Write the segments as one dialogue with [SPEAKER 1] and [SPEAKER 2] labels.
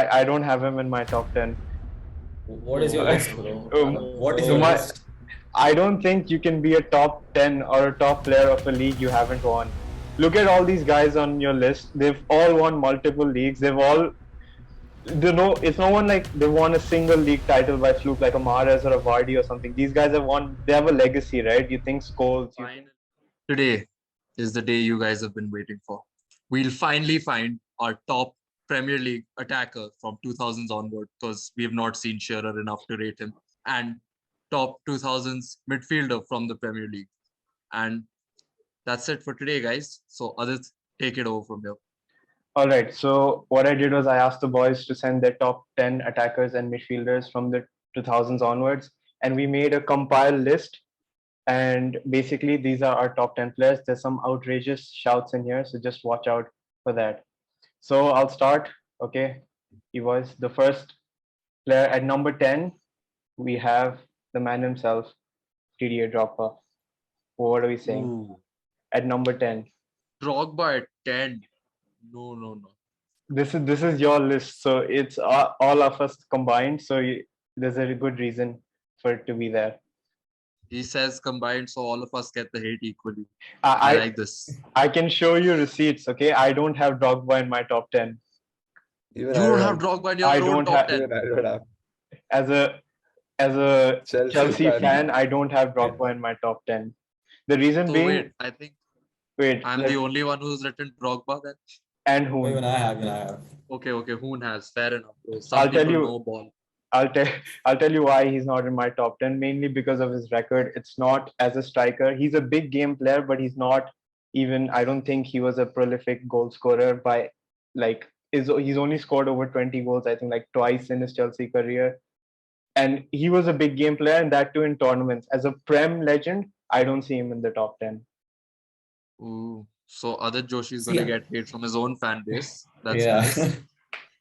[SPEAKER 1] I don't have him in my top 10.
[SPEAKER 2] What is your
[SPEAKER 3] Oh,
[SPEAKER 2] list, bro?
[SPEAKER 1] Um,
[SPEAKER 2] What is
[SPEAKER 1] so
[SPEAKER 2] your
[SPEAKER 1] my,
[SPEAKER 2] list?
[SPEAKER 1] I don't think you can be a top 10 or a top player of a league you haven't won. Look at all these guys on your list. They've all won multiple leagues. It's no one like they won a single league title by fluke like a Mahrez or a Vardy or something. These guys have won. They have a legacy, right? You think Scholes.
[SPEAKER 3] finally. Today is the day you guys have been waiting for. We'll finally find our top Premier League attacker from 2000s onward because we have not seen Shearer enough to rate him, and top 2000s midfielder from the Premier League. And that's it for today, guys. So, Adit, take it over from here.
[SPEAKER 1] All right. So what I did was I asked the boys to send their top 10 attackers and midfielders from the 2000s onwards, and we made a compiled list. And basically, these are our top 10 players. There's some outrageous shouts in here, so just watch out for that. So I'll start. Okay, he was the first player at number 10. We have the man himself, Didier Drogba. What are we saying?
[SPEAKER 3] Ooh,
[SPEAKER 1] At number 10.
[SPEAKER 3] Drogba at 10. No, no, no.
[SPEAKER 1] This is your list, so it's all of us combined. So there's a good reason for it to be there.
[SPEAKER 3] He says combined, so all of us get the hate equally. I
[SPEAKER 1] I
[SPEAKER 3] like this.
[SPEAKER 1] I can show you receipts. Okay, I don't have Drogba in my top 10.
[SPEAKER 3] You don't have Drogba in your
[SPEAKER 1] I
[SPEAKER 3] own
[SPEAKER 1] don't
[SPEAKER 3] top
[SPEAKER 1] have
[SPEAKER 3] 10.
[SPEAKER 4] Even I don't have.
[SPEAKER 1] as a Chelsea
[SPEAKER 4] fan.
[SPEAKER 1] fan. I don't have Drogba in my top 10. The reason
[SPEAKER 3] So
[SPEAKER 1] being,
[SPEAKER 3] wait, I think
[SPEAKER 1] wait,
[SPEAKER 3] I'm the only one who's written Drogba then.
[SPEAKER 1] and who?
[SPEAKER 2] Even I have.
[SPEAKER 3] Okay, Hoon has. Fair enough, bro.
[SPEAKER 1] I'll
[SPEAKER 3] Some
[SPEAKER 1] tell
[SPEAKER 3] people
[SPEAKER 1] you-
[SPEAKER 3] know ball.
[SPEAKER 1] I'll tell you why he's not in my top 10, mainly because of his record. It's not as a striker. He's a big game player, but he's not even, I don't think he was a prolific goal scorer by like he's only scored over 20 goals, I think like twice in his Chelsea career. And he was a big game player, and that too in tournaments. As a Prem legend, I don't see him in the top 10.
[SPEAKER 3] Ooh. So Adit Joshi is
[SPEAKER 2] See,
[SPEAKER 3] going to get hate from his own fan base. That's
[SPEAKER 2] yeah.
[SPEAKER 3] nice.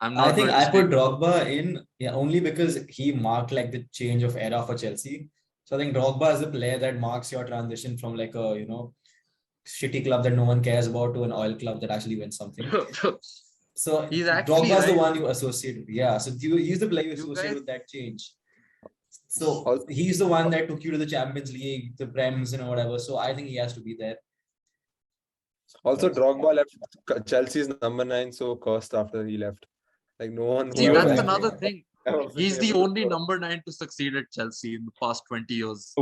[SPEAKER 3] I'm not
[SPEAKER 2] I think
[SPEAKER 3] going to
[SPEAKER 2] I put
[SPEAKER 3] speak.
[SPEAKER 2] Drogba in only because he marked like the change of era for Chelsea. So I think Drogba is a player that marks your transition from like a shitty club that no one cares about to an oil club that actually wins something. So
[SPEAKER 3] He's actually
[SPEAKER 2] Drogba is the
[SPEAKER 3] right.
[SPEAKER 2] one you associate with. Yeah. So he's the player you
[SPEAKER 3] You
[SPEAKER 2] associate
[SPEAKER 3] guys-
[SPEAKER 2] with that change. So he's the one that took you to the Champions League, the Prems, whatever. So I think he has to be there.
[SPEAKER 4] Also, Drogba left Chelsea's number 9 so cursed after he left. Like no one.
[SPEAKER 3] See,
[SPEAKER 4] whoever
[SPEAKER 3] that's
[SPEAKER 4] left
[SPEAKER 3] another
[SPEAKER 4] him
[SPEAKER 3] thing.
[SPEAKER 4] ever been
[SPEAKER 3] He's the
[SPEAKER 4] able to
[SPEAKER 3] only
[SPEAKER 4] score.
[SPEAKER 3] number 9 to succeed at Chelsea in the past 20 years.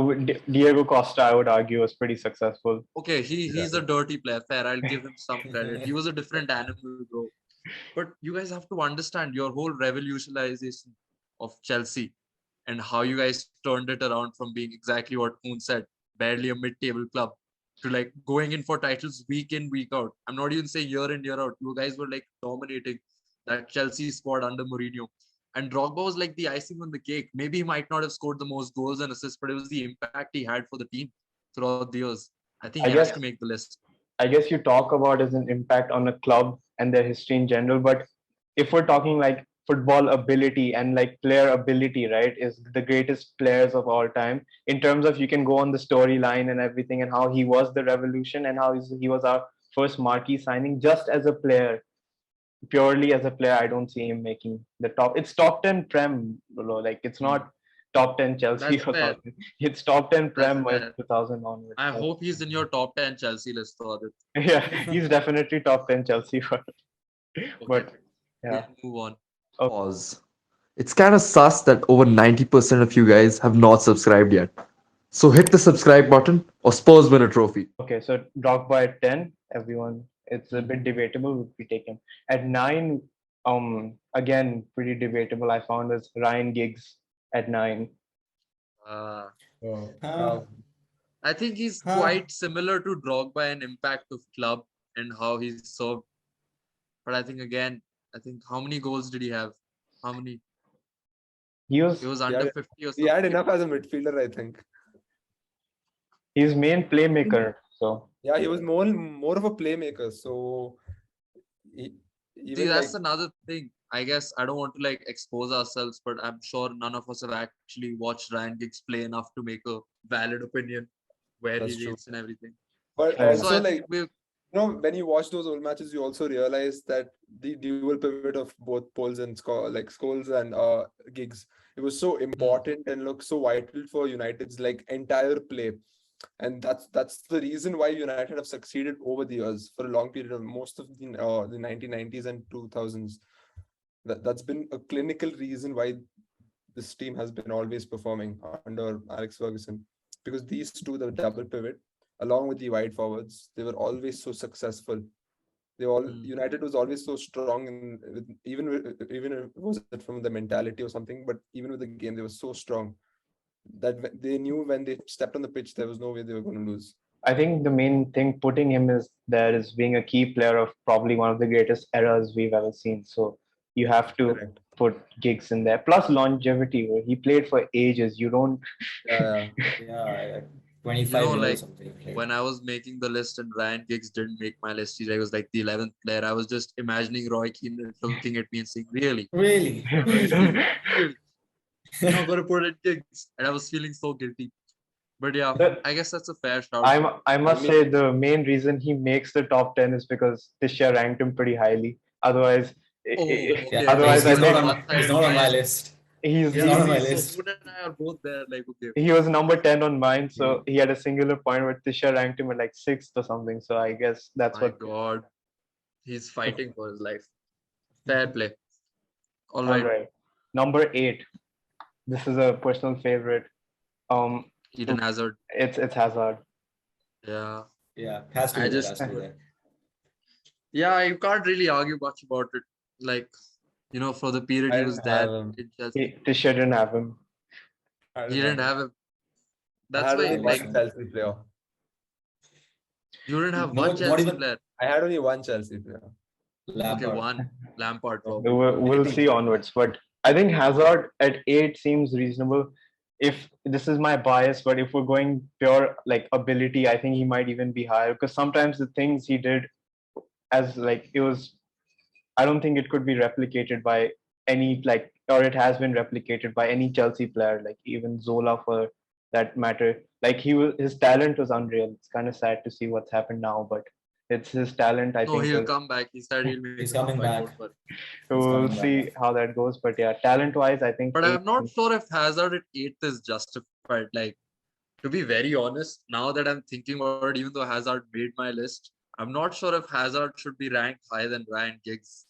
[SPEAKER 1] Diego Costa, I would argue, was pretty successful.
[SPEAKER 3] Okay, he's a dirty player. Fair, I'll give him some credit. He was a different animal, bro. But you guys have to understand your whole revolutionization of Chelsea and how you guys turned it around from being exactly what Moon said, barely a mid-table club, to like going in for titles week in, week out. I'm not even saying year in, year out. You guys were like dominating that Chelsea squad under Mourinho. And Drogba was like the icing on the cake. Maybe he might not have scored the most goals and assists, but it was the impact he had for the team throughout the years. I think
[SPEAKER 1] I
[SPEAKER 3] he has
[SPEAKER 1] guess-
[SPEAKER 3] to make the list.
[SPEAKER 1] I guess you talk about as an impact on a club and their history in general, but if we're talking like football ability and like player ability, right, is the greatest players of all time in terms of you can go on the storyline and everything and how he was the revolution and how he was our first marquee signing just as a player. Purely as a player, I don't see him making the top. It's top 10 Prem, like it's not top 10 Chelsea
[SPEAKER 3] That's
[SPEAKER 1] or
[SPEAKER 3] fair.
[SPEAKER 1] something. It's top 10 Prem
[SPEAKER 3] fair.
[SPEAKER 1] 2000 onwards.
[SPEAKER 3] I hope he's in your top 10 Chelsea list, Adit.
[SPEAKER 1] Yeah, he's definitely top 10 Chelsea. But yeah,
[SPEAKER 3] We'll move on.
[SPEAKER 5] Pause. It's kind of sus that over 90% of you guys have not subscribed yet. So hit the subscribe button or Spurs win a trophy.
[SPEAKER 1] okay. So Drogba at 10, everyone. It's a bit debatable. Would we take him at 9? Again, pretty debatable. I found was Ryan Giggs at 9.
[SPEAKER 3] Uh,
[SPEAKER 2] Huh?
[SPEAKER 3] I think he's
[SPEAKER 2] Huh.
[SPEAKER 3] quite similar to Drogba in impact of club and how he's served. But I think again, how many goals did he have? How many?
[SPEAKER 1] He was
[SPEAKER 3] He was under 50 or
[SPEAKER 4] He
[SPEAKER 3] something.
[SPEAKER 4] had enough as a midfielder, I think.
[SPEAKER 1] his main playmaker. So
[SPEAKER 4] Yeah, he was more of a playmaker. So he,
[SPEAKER 3] See,
[SPEAKER 4] even
[SPEAKER 3] that's
[SPEAKER 4] like,
[SPEAKER 3] another thing. I guess I don't want to like expose ourselves, but I'm sure none of us have actually watched Ryan Giggs play enough to make a valid opinion where
[SPEAKER 4] That's
[SPEAKER 3] he
[SPEAKER 4] true.
[SPEAKER 3] rates and everything.
[SPEAKER 4] but
[SPEAKER 1] Fair
[SPEAKER 3] So
[SPEAKER 4] also
[SPEAKER 3] I
[SPEAKER 4] like
[SPEAKER 3] think we've
[SPEAKER 4] when you watch those old matches, you also realize that the dual pivot of both Poles and Scholes and Giggs, it was so important and looked so vital for United's like entire play. And that's the reason why United have succeeded over the years for a long period of most of the 1990s and 2000s. That's been a clinical reason why this team has been always performing under Alex Ferguson, because these two, the double pivot, along with the wide forwards, they were always so successful. United was always so strong, and even was it from the mentality or something, but even with the game, they were so strong that they knew when they stepped on the pitch, there was no way they were going to lose.
[SPEAKER 1] I think the main thing putting him is there is being a key player of probably one of the greatest eras we've ever seen. So you have to
[SPEAKER 4] Correct.
[SPEAKER 1] put Giggs in there. Plus longevity, where he played for ages. You don't.
[SPEAKER 4] Yeah.
[SPEAKER 2] Yeah, 25 years or
[SPEAKER 3] like
[SPEAKER 2] something.
[SPEAKER 3] when I was making the list and Ryan Giggs didn't make my list, he was like the 11th player. I was just imagining Roy Keane looking at me and saying, "Really,
[SPEAKER 2] Really?
[SPEAKER 3] really, you're not gonna put in Giggs," and I was feeling so guilty. But yeah,
[SPEAKER 1] The-
[SPEAKER 3] I guess that's a fair shout.
[SPEAKER 1] I must
[SPEAKER 4] I mean-
[SPEAKER 1] say the main reason he makes the top 10 is because Tisha ranked him pretty highly. Otherwise,
[SPEAKER 2] Yeah,
[SPEAKER 1] otherwise
[SPEAKER 2] he's
[SPEAKER 1] I
[SPEAKER 2] not
[SPEAKER 1] think
[SPEAKER 2] on, he's not on my list.
[SPEAKER 1] he's
[SPEAKER 2] He's not on my
[SPEAKER 3] so
[SPEAKER 2] list.
[SPEAKER 3] Moon and I are both there. Like, okay,
[SPEAKER 1] he was number 10 on mine, so he had a singular point where Tisha ranked him at like 6th or something. So I guess that's
[SPEAKER 3] my
[SPEAKER 1] what.
[SPEAKER 3] God, he's fighting for his life. Fair play. All
[SPEAKER 1] All
[SPEAKER 3] right,
[SPEAKER 1] right. Number 8. This is a personal favorite.
[SPEAKER 3] Eden Hazard.
[SPEAKER 1] It's Hazard.
[SPEAKER 3] Yeah,
[SPEAKER 2] Yeah, has to
[SPEAKER 3] I
[SPEAKER 2] be there,
[SPEAKER 3] just-
[SPEAKER 2] has to be there.
[SPEAKER 3] yeah, you can't really argue much about it. Like, for the period
[SPEAKER 4] I
[SPEAKER 3] he was
[SPEAKER 4] didn't
[SPEAKER 3] there
[SPEAKER 4] have him.
[SPEAKER 3] in Chelsea,
[SPEAKER 1] Tisha didn't have him.
[SPEAKER 3] he didn't have him.
[SPEAKER 4] I
[SPEAKER 3] That's
[SPEAKER 4] had
[SPEAKER 3] why,
[SPEAKER 4] only
[SPEAKER 3] like,
[SPEAKER 4] one Chelsea player.
[SPEAKER 3] you didn't have
[SPEAKER 2] Not-
[SPEAKER 3] one
[SPEAKER 2] not
[SPEAKER 3] Chelsea
[SPEAKER 2] even-
[SPEAKER 3] player.
[SPEAKER 4] I had only one Chelsea player.
[SPEAKER 3] Okay,
[SPEAKER 2] Lampard.
[SPEAKER 3] one Lampard. Probably.
[SPEAKER 1] We'll see onwards, but I think Hazard at 8 seems reasonable. If this is my bias, but if we're going pure like ability, I think he might even be higher because sometimes the things he did as like it was, I don't think it could be replicated by any like, or it has been replicated by any Chelsea player, like even Zola for that matter. Like his talent was unreal. It's kind of sad to see what's happened now, but it's his talent. I
[SPEAKER 3] No,
[SPEAKER 1] think
[SPEAKER 3] he'll
[SPEAKER 1] is-
[SPEAKER 3] come back. He said he'll make
[SPEAKER 2] He's
[SPEAKER 3] a
[SPEAKER 2] coming
[SPEAKER 3] comeback,
[SPEAKER 2] back.
[SPEAKER 3] don't worry.
[SPEAKER 1] we'll
[SPEAKER 2] coming
[SPEAKER 1] see
[SPEAKER 2] back.
[SPEAKER 1] how that goes. But yeah, talent-wise, I think.
[SPEAKER 3] But I'm
[SPEAKER 1] eight
[SPEAKER 3] not
[SPEAKER 1] is-
[SPEAKER 3] sure if Hazard at 8th is justified. Like, to be very honest, now that I'm thinking about it, even though Hazard made my list, I'm not sure if Hazard should be ranked higher than Ryan Giggs.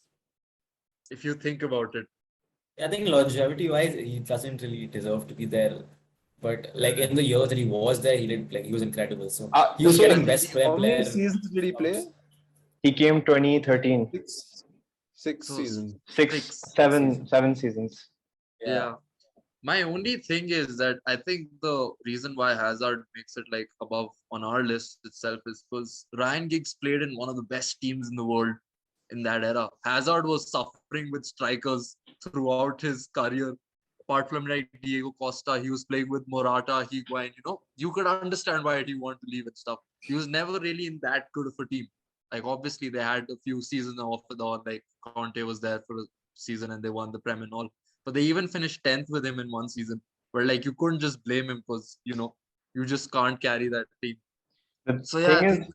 [SPEAKER 3] If you think about it.
[SPEAKER 2] I think longevity wise, he doesn't really deserve to be there. But like in the years that he was there, he was incredible. So he was
[SPEAKER 1] so
[SPEAKER 2] getting best
[SPEAKER 4] How many
[SPEAKER 2] player.
[SPEAKER 4] seasons did he play?
[SPEAKER 1] He came 2013,
[SPEAKER 4] Six
[SPEAKER 3] So,
[SPEAKER 4] seasons.
[SPEAKER 1] seven seasons.
[SPEAKER 3] Yeah. My only thing is that I think the reason why Hazard makes it like above on our list itself is because Ryan Giggs played in one of the best teams in the world in that era. Hazard was suffering with strikers throughout his career. Apart from like Diego Costa, he was playing with Morata, Higuain. You could understand why he wanted to leave and stuff. He was never really in that good of a team. Like obviously they had a few seasons off and on. Like Conte was there for a season and they won the Prem and all. But they even finished 10th with him in one season. Where like you couldn't just blame him because you just can't carry that team.
[SPEAKER 1] The
[SPEAKER 3] So, yeah,
[SPEAKER 1] thing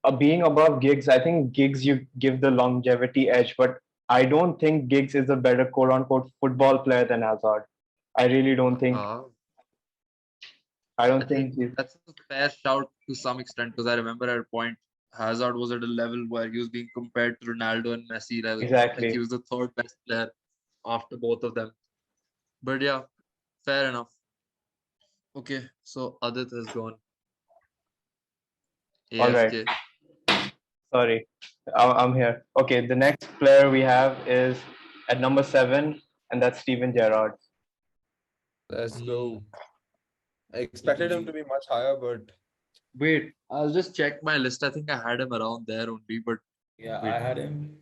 [SPEAKER 3] I
[SPEAKER 1] is, being above Giggs, I think Giggs you give the longevity edge, but I don't think Giggs is a better quote-unquote football player than Hazard. I really don't think. I don't
[SPEAKER 3] I
[SPEAKER 1] think.
[SPEAKER 3] think that's a fair shout to some extent because I remember at a point Hazard was at a level where he was being compared to Ronaldo and Messi level.
[SPEAKER 1] Exactly.
[SPEAKER 3] Like he was the third best player after both of them. But yeah, fair enough. Okay, so Adit has gone.
[SPEAKER 1] All right.
[SPEAKER 3] AFK.
[SPEAKER 1] Sorry, I'm here. Okay, the next player we have is at number 7, and that's Steven Gerrard.
[SPEAKER 4] Let's go. I expected him to be much higher, but
[SPEAKER 3] Wait, I'll just check my list. I think I had him around there only, but
[SPEAKER 2] Yeah,
[SPEAKER 3] Wait.
[SPEAKER 2] I had him.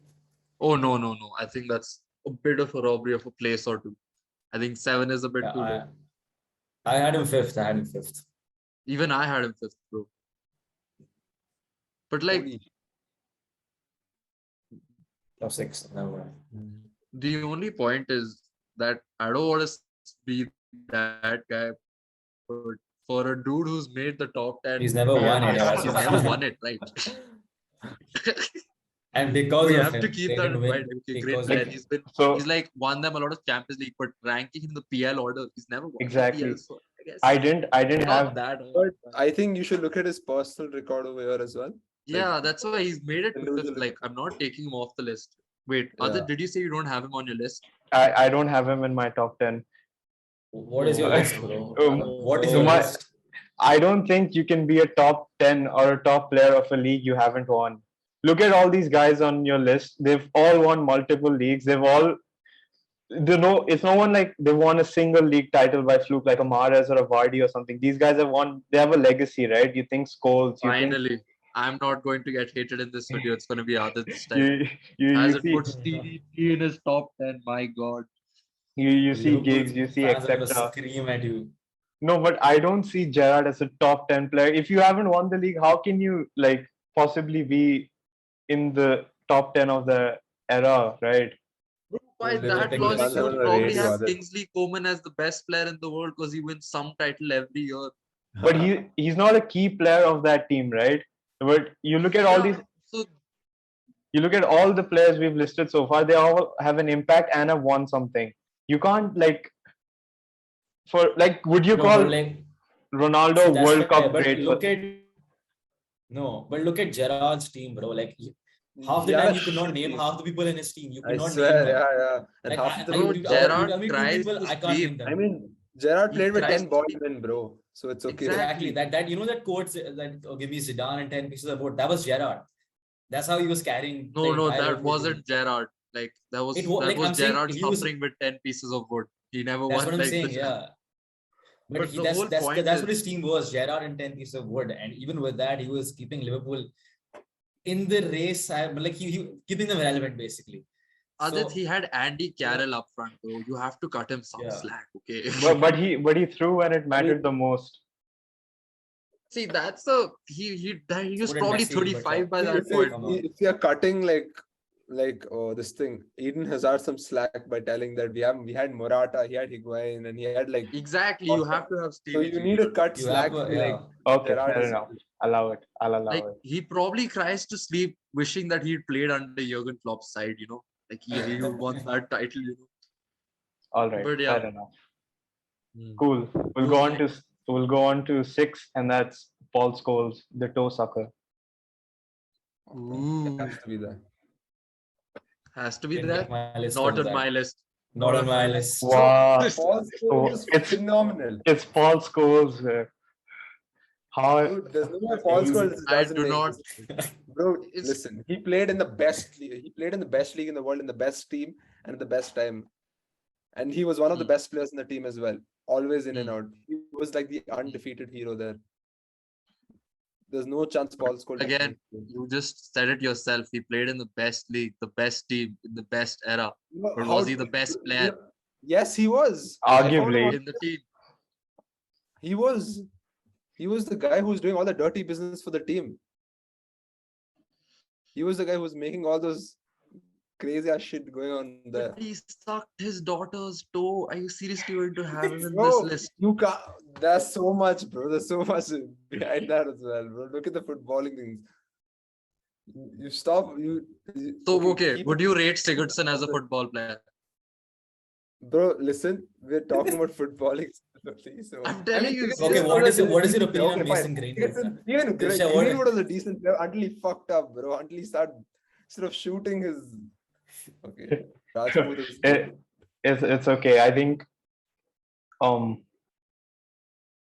[SPEAKER 3] oh no. I think that's a bit of a robbery of a place or two. I think 7 is a bit
[SPEAKER 2] Yeah,
[SPEAKER 3] too low.
[SPEAKER 2] I had him fifth.
[SPEAKER 3] Even I had him 5th, bro. But like
[SPEAKER 4] holy-
[SPEAKER 2] Top 6. No.
[SPEAKER 3] the only point is that I don't want to be that guy, but for a dude who's made the top 10,
[SPEAKER 2] He's never won it.
[SPEAKER 3] he's never won it, right?
[SPEAKER 2] And because
[SPEAKER 3] We
[SPEAKER 2] of
[SPEAKER 3] have
[SPEAKER 2] him,
[SPEAKER 3] to keep
[SPEAKER 2] they
[SPEAKER 3] that
[SPEAKER 2] didn't
[SPEAKER 3] in
[SPEAKER 2] win
[SPEAKER 3] mind. Okay, great
[SPEAKER 2] because
[SPEAKER 3] player.
[SPEAKER 2] of him.
[SPEAKER 1] So
[SPEAKER 3] He's like won them a lot of Champions League, but ranking him in the PL order, he's never won
[SPEAKER 1] Exactly.
[SPEAKER 3] the PL. So I guess
[SPEAKER 1] I didn't
[SPEAKER 3] not
[SPEAKER 1] have
[SPEAKER 3] that.
[SPEAKER 4] But I think you should look at his personal record over here as well.
[SPEAKER 3] Yeah, that's why he's made it to fifth.
[SPEAKER 4] individual
[SPEAKER 3] Like I'm not taking him off the list. Wait,
[SPEAKER 4] Yeah.
[SPEAKER 3] Adit, did you say you don't have him on your list?
[SPEAKER 1] I don't have him in my top 10.
[SPEAKER 2] What is your
[SPEAKER 3] Oh.
[SPEAKER 2] list, bro?
[SPEAKER 1] Um,
[SPEAKER 2] What is
[SPEAKER 1] so
[SPEAKER 2] your
[SPEAKER 1] my-
[SPEAKER 2] list?
[SPEAKER 1] I don't think you can be a top 10 or a top player of a league you haven't won. Look at all these guys on your list. They've all won multiple leagues. It's no one like they won a single league title by fluke like a Mahrez or a Vardy or something. These guys they have a legacy, right? You think Scholes,
[SPEAKER 3] Finally, I'm not going to get hated in this video. It's going to be Adit this time.
[SPEAKER 1] you
[SPEAKER 3] Has
[SPEAKER 1] you
[SPEAKER 3] it
[SPEAKER 1] see
[SPEAKER 3] put TDP in his top 10? My God.
[SPEAKER 1] you see
[SPEAKER 2] Liverpool
[SPEAKER 1] gigs, you see
[SPEAKER 2] fans are gonna
[SPEAKER 1] etc.
[SPEAKER 2] scream at you.
[SPEAKER 1] No, but I don't see Gerrard as a top 10 player. If you haven't won the league, how can you like possibly be in the top 10 of the era, right?
[SPEAKER 3] By
[SPEAKER 2] Liverpool
[SPEAKER 3] that
[SPEAKER 2] fans
[SPEAKER 3] logic,
[SPEAKER 2] are
[SPEAKER 3] you would
[SPEAKER 4] on the
[SPEAKER 3] probably
[SPEAKER 4] radio,
[SPEAKER 3] have
[SPEAKER 4] Adit.
[SPEAKER 3] Kingsley Coman as the best player in the world because he wins some title every year.
[SPEAKER 1] But he's not a key player of that team, right? But you look at all
[SPEAKER 3] Yeah,
[SPEAKER 1] these
[SPEAKER 3] so
[SPEAKER 1] you look at all the players we've listed so far, they all have an impact and have won something. You can't would you
[SPEAKER 2] No,
[SPEAKER 1] call
[SPEAKER 2] but like
[SPEAKER 1] Ronaldo
[SPEAKER 2] that's
[SPEAKER 1] World
[SPEAKER 2] fair,
[SPEAKER 1] Cup
[SPEAKER 2] but
[SPEAKER 1] great?
[SPEAKER 2] look at but look at Gerard's team, bro. Like half the
[SPEAKER 4] Yeah,
[SPEAKER 2] time you could not name half the people in his team. You could
[SPEAKER 4] I
[SPEAKER 2] not
[SPEAKER 4] swear,
[SPEAKER 2] name them.
[SPEAKER 4] yeah. And
[SPEAKER 2] Like
[SPEAKER 4] half of the
[SPEAKER 3] Bro,
[SPEAKER 2] you
[SPEAKER 3] Gerrard
[SPEAKER 2] tell me two
[SPEAKER 3] tries
[SPEAKER 2] people,
[SPEAKER 3] to
[SPEAKER 2] I can't
[SPEAKER 3] sleep.
[SPEAKER 2] name them.
[SPEAKER 4] I mean, Gerrard
[SPEAKER 3] He
[SPEAKER 4] played with
[SPEAKER 3] tries
[SPEAKER 4] 10
[SPEAKER 3] to
[SPEAKER 4] ball
[SPEAKER 3] sleep.
[SPEAKER 4] men, bro. So it's okay.
[SPEAKER 2] Exactly. That you know that quote that give me Zidane and 10 pieces of wood. That was Gerard. That's how he was carrying.
[SPEAKER 3] No,
[SPEAKER 2] the
[SPEAKER 3] no,
[SPEAKER 2] entire
[SPEAKER 3] that
[SPEAKER 2] Liverpool
[SPEAKER 3] wasn't
[SPEAKER 2] team.
[SPEAKER 3] Gerrard. Like that was
[SPEAKER 2] Like, I'm saying
[SPEAKER 3] Gerrard
[SPEAKER 2] if he was-
[SPEAKER 3] suffering with 10 pieces of wood. He never
[SPEAKER 2] That's
[SPEAKER 3] won
[SPEAKER 2] what I'm
[SPEAKER 3] like
[SPEAKER 2] saying.
[SPEAKER 3] the
[SPEAKER 2] Yeah. But,
[SPEAKER 3] But the whole point
[SPEAKER 2] that's
[SPEAKER 3] is-
[SPEAKER 2] what his team was. Gerard and 10 pieces of wood, and even with that, he was keeping Liverpool in the race. Like he keeping them relevant, basically.
[SPEAKER 3] Adit,
[SPEAKER 2] So-
[SPEAKER 3] he had Andy Carroll up front, bro. You have to cut him some
[SPEAKER 2] Yeah.
[SPEAKER 3] slack, okay?
[SPEAKER 1] but he threw when it mattered the most.
[SPEAKER 3] See, that's he was
[SPEAKER 2] Put in
[SPEAKER 3] probably
[SPEAKER 2] Messi, but
[SPEAKER 3] 35 by
[SPEAKER 2] yeah.
[SPEAKER 3] that point.
[SPEAKER 2] Come on.
[SPEAKER 4] If you're cutting this thing, Eden Hazard some slack by telling that we had Morata, he had Higuain, and he had like
[SPEAKER 3] Exactly, you have to have
[SPEAKER 4] so
[SPEAKER 3] Stevie
[SPEAKER 4] you
[SPEAKER 3] G.
[SPEAKER 4] need to cut
[SPEAKER 2] You
[SPEAKER 4] slack
[SPEAKER 2] have to,
[SPEAKER 4] to, like
[SPEAKER 1] Okay,
[SPEAKER 4] Gerrard
[SPEAKER 1] fair
[SPEAKER 4] is-
[SPEAKER 1] enough. Allow it. I'll allow
[SPEAKER 3] Like
[SPEAKER 1] it.
[SPEAKER 3] he probably cries to sleep, wishing that he played under Jurgen Klopp's side. You know, like he won that title. You know,
[SPEAKER 1] All right,
[SPEAKER 3] but yeah.
[SPEAKER 1] fair enough.
[SPEAKER 3] Hmm.
[SPEAKER 1] Cool. We'll
[SPEAKER 3] Who's
[SPEAKER 1] go on to 6, and that's Paul Scholes, the toe sucker.
[SPEAKER 3] Ooh,
[SPEAKER 4] has to be there.
[SPEAKER 3] has to be
[SPEAKER 2] Didn't
[SPEAKER 3] there.
[SPEAKER 2] make my list
[SPEAKER 3] Not
[SPEAKER 2] for
[SPEAKER 3] on
[SPEAKER 2] that.
[SPEAKER 3] my list.
[SPEAKER 2] Not on my list.
[SPEAKER 1] Wow,
[SPEAKER 4] Paul Scholes is
[SPEAKER 1] it's-
[SPEAKER 4] phenomenal.
[SPEAKER 1] it's Paul Scholes. How
[SPEAKER 4] Dude, there's no way Paul Scholes
[SPEAKER 3] I
[SPEAKER 4] doesn't
[SPEAKER 3] do
[SPEAKER 4] make
[SPEAKER 3] not.
[SPEAKER 4] this. Bro,
[SPEAKER 3] It's-
[SPEAKER 4] listen, he played in the best league. He played in the best league in the world, in the best team, and at the best time. And he was one of the
[SPEAKER 3] Hmm.
[SPEAKER 4] best players in the team as well. Always in and
[SPEAKER 3] Hmm.
[SPEAKER 4] out. He was like the undefeated hero there. There's no chance Paul Scholes.
[SPEAKER 3] Again, you just said it yourself. He played in the best league, the best team, in the best era. Or was he the best player
[SPEAKER 4] Yes, he was.
[SPEAKER 1] Arguably.
[SPEAKER 3] in the team?
[SPEAKER 4] He was. He was the guy who was doing all the dirty business for the team. He was the guy who was making all those crazy ass shit going on there.
[SPEAKER 3] But he sucked his daughter's toe. Are you seriously going to have him in this
[SPEAKER 4] Bro,
[SPEAKER 3] list?
[SPEAKER 4] you can't. There's so much, bro. There's so much behind that as well, bro. Look at the footballing things. You stop.
[SPEAKER 3] So okay,
[SPEAKER 4] keep
[SPEAKER 3] would
[SPEAKER 4] it-
[SPEAKER 3] you rate Sigurdsson as a football player?
[SPEAKER 4] Bro, listen, we're talking about footballing. So,
[SPEAKER 3] I'm telling you,
[SPEAKER 4] Sigurdsson
[SPEAKER 2] Okay,
[SPEAKER 4] was
[SPEAKER 2] what is
[SPEAKER 4] a
[SPEAKER 2] your
[SPEAKER 4] decent player.
[SPEAKER 2] opinion on
[SPEAKER 4] Okay,
[SPEAKER 2] Mason
[SPEAKER 4] fine.
[SPEAKER 2] Greenwood?
[SPEAKER 4] Sigurdsson- Even
[SPEAKER 2] Diksha,
[SPEAKER 4] Greenwood was a decent player until he fucked up, bro. Until he started instead of shooting his. Okay, Rajput is.
[SPEAKER 1] it's okay. I think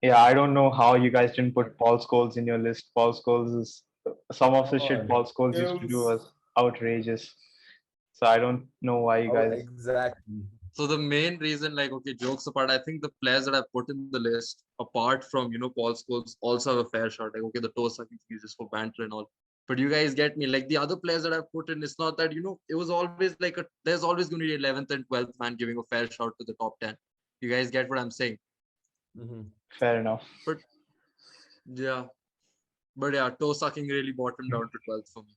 [SPEAKER 1] yeah, I don't know how you guys didn't put Paul Scholes in your list. Paul Scholes is some of the shit Paul Scholes used to do was outrageous. So I don't know why you
[SPEAKER 4] Oh,
[SPEAKER 1] guys
[SPEAKER 4] exactly.
[SPEAKER 3] So the main reason, like, okay, jokes apart, I think the players that I put in the list, apart from, Paul Scholes, also have a fair shot. Like, okay, the toe sucking is just for banter and all. But you guys get me. Like the other players that I put in, it's not that, it was always like there's always going to be 11th and 12th man giving a fair shot to the top 10. You guys get what I'm saying?
[SPEAKER 1] fair enough.
[SPEAKER 3] Yeah. But yeah, toe sucking really bottomed down to 12th for me.